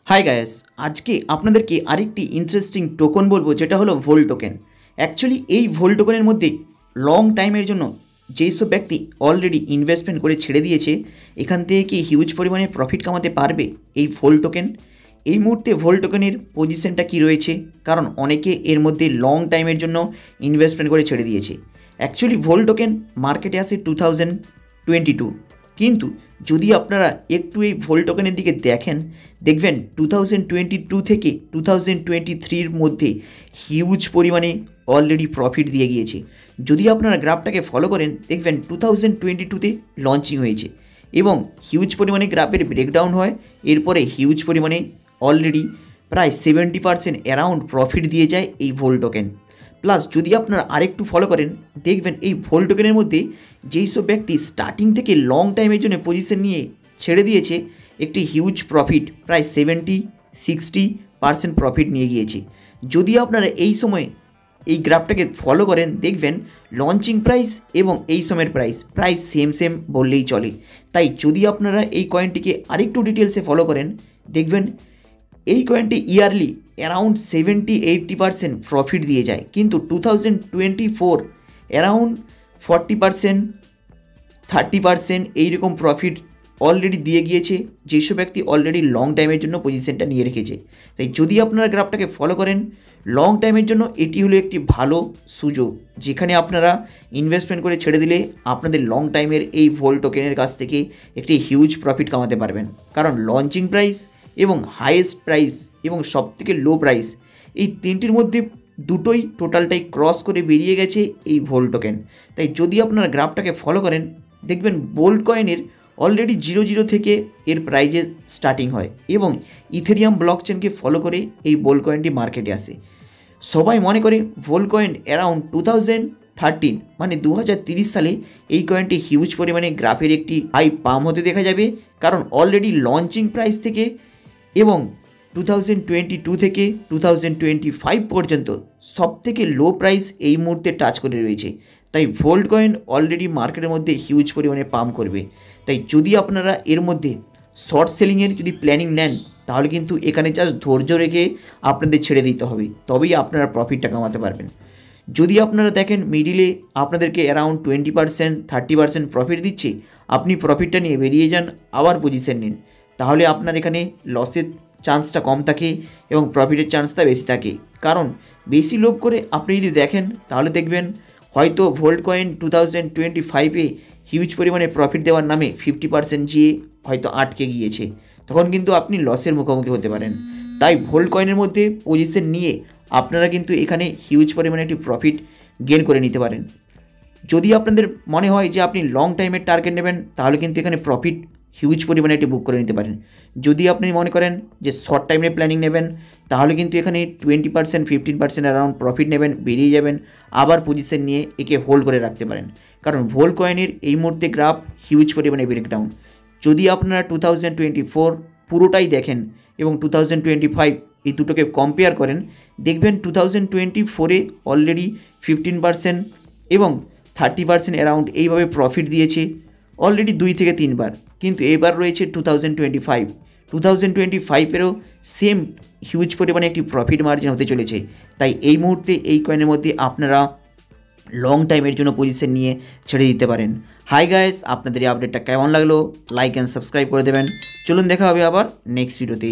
High guys, আজকে আপনাদেরকে আরেকটি ইন্টারেস্টিং টোকন বলবো, যেটা হলো ভোল টোকেন। অ্যাকচুয়ালি এই ভোল টোকেনের মধ্যে লং টাইমের জন্য যেই সব ব্যক্তি অলরেডি ইনভেস্টমেন্ট করে ছেড়ে দিয়েছে, এখান থেকে কি হিউজ পরিমাণে প্রফিট কামাতে পারবে এই ভোল টোকেন? এই মুহূর্তে ভোল টোকেনের পজিশনটা কি রয়েছে, কারণ অনেকে এর মধ্যে লং টাইমের জন্য ইনভেস্টমেন্ট করে ছেড়ে দিয়েছে। অ্যাকচুয়ালি ভোল টোকেন মার্কেটে আসে 2022, কিন্তু যদি আপনারা একটু এই ভোল টোকেনের দিকে দেখবেন 2022 থেকে 2023-র মধ্যে হিউজ পরিমাণে অলরেডি প্রফিট দিয়ে গিয়েছে। যদি আপনারা গ্রাফটাকে ফলো করেন, দেখবেন 2022-তে লঞ্চিং হয়েছে এবং হিউজ পরিমাণে গ্রাফের ব্রেকডাউন হয়। এরপরে হিউজ পরিমাণে অলরেডি প্রায় 70% অ্যারাউন্ড প্রফিট দিয়ে যায় এই ভোল টোকেন। প্লাস যদি আপনারা আরেকটু ফলো করেন, দেখবেন এই ভোল টোকেনের মধ্যে যেই সব ব্যক্তি স্টার্টিং থেকে লং টাইমের জন্য পজিশন নিয়ে ছেড়ে দিয়েছে, একটি হিউজ প্রফিট প্রায় 70-60% প্রফিট নিয়ে গিয়েছে। যদি আপনারা এই সময় এই গ্রাফটাকে ফলো করেন, দেখবেন লঞ্চিং প্রাইস এবং এই সময়ের প্রাইস প্রায় সেম বললেই চলে। তাই যদি আপনারা এই কয়েনটিকে আরেকটু ডিটেলসে ফলো করেন, দেখবেন এই কয়েনটি ইয়ারলি অ্যারাউন্ড 70-80% প্রফিট দিয়ে যায়, কিন্তু 2024 অ্যারাউন্ড 40% 30% এইরকম প্রফিট অলরেডি দিয়ে গিয়েছে যেসব ব্যক্তি অলরেডি লং টাইমের জন্য পজিশনটা নিয়ে রেখেছে। তাই যদি আপনারা গ্রাফটাকে ফলো করেন লং টাইমের জন্য, এটি হলো একটি ভালো সুযোগ, যেখানে আপনারা ইনভেস্টমেন্ট করে ছেড়ে দিলে আপনাদের লং টাইমের এই ভোল টোকেনের কাছ থেকে একটি হিউজ প্রফিট কামাতে পারবেন। কারণ লঞ্চিং প্রাইস এবং হাইয়েস্ট প্রাইস এবং সবথেকে লো প্রাইস, এই তিনটির মধ্যে দুটোই টোটালটাই ক্রস করে বেরিয়ে গেছে এই ভোল টোকেন। তাই যদি আপনারা গ্রাফটাকে ফলো করেন, দেখবেন বোল্ড কয়েনের অলরেডি 0 থেকে এর প্রাইজে স্টার্টিং হয় এবং ইথেরিয়াম ব্লক চেনকে ফলো করে এই বোল্ড কয়েনটি মার্কেটে আসে। সবাই মনে করে ভোল কয়েন অ্যারাউন্ড 2013 মানে 2030 সালে এই কয়েনটি হিউজ পরিমাণে গ্রাফের একটি হাই পাম্প হতে দেখা যাবে, কারণ অলরেডি লঞ্চিং প্রাইস থেকে এবং 2022 থেকে 2025 পর্যন্ত সবথেকে লো প্রাইস এই মুহূর্তে টাচ করে রয়েছে। তাই ভোল্ড কয়েন অলরেডি মার্কেটের মধ্যে হিউজ পরিমাণে পাম্প করবে। তাই যদি আপনারা এর মধ্যে শর্ট সেলিংয়ের যদি প্ল্যানিং নেন, তাহলে কিন্তু এখানে জাস্ট ধৈর্য রেখে আপনাদের ছেড়ে দিতে হবে, তবেই আপনারা প্রফিটটা কামাতে পারবেন। যদি আপনারা দেখেন মিডিলে আপনাদেরকে অ্যারাউন্ড 20% 30% প্রফিট দিচ্ছে, আপনি প্রফিটটা নিয়ে বেরিয়ে যান, আবার পজিশন নিন, তাহলে আপনার এখানে লসের চান্সটা কম থাকে এবং প্রফিটের চান্সটা বেশি থাকে। কারণ বেশি লোভ করে আপনি যদি দেখেন, তাহলে দেখবেন হয়তো ভোল্ড কয়েন 2025-এ হিউজ পরিমাণে প্রফিট দেওয়ার নামে 50% গিয়ে হয়তো আটকে গিয়েছে, তখন কিন্তু আপনি লসের মুখোমুখি হতে পারেন। তাই ভোল্ড কয়েনের মধ্যে পজিশন নিয়ে আপনারা কিন্তু এখানে হিউজ পরিমাণে একটি প্রফিট গেন করে নিতে পারেন। যদি আপনাদের মনে হয় যে আপনি লং টাইমের টার্গেট নেবেন, তাহলে কিন্তু এখানে প্রফিট হিউজ পরিমাণে একটি বুক করে নিতে পারেন। যদি আপনি মনে করেন যে শর্ট টাইমের প্ল্যানিং নেবেন, তাহলে কিন্তু এখানে 20% 15% অ্যারাউন্ড প্রফিট নেবেন, বেরিয়ে যাবেন, আবার পজিশন নিয়ে একে হোল্ড করে রাখতে পারেন। কারণ ভোল কয়েনের এই মুহূর্তে গ্রাফ হিউজ পরিমাণে ব্রেকডাউন। যদি আপনারা 2024 পুরোটাই দেখেন এবং 2025 এই দুটোকে কম্পেয়ার করেন, দেখবেন 2024-এ অলরেডি 15% এবং 30% অ্যারাউন্ড এইভাবে প্রফিট দিয়েছে অলরেডি 2 থেকে 3 বার। কিন্তু এবার রয়েছে 2025-এরও সেম হিউজ পরিমাণে একটি প্রফিট মার্জিন হতে চলেছে। তাই এই মুহূর্তে এই কয়েনের মধ্যে আপনারা লং টাইমের জন্য পজিশন নিয়ে ছেড়ে দিতে পারেন। হাই গাইস, আপনাদের এই আপডেটটা কেমন লাগলো? লাইক অ্যান্ড সাবস্ক্রাইব করে দেবেন। চলুন দেখা হবে আবার নেক্সট ভিডিওতে।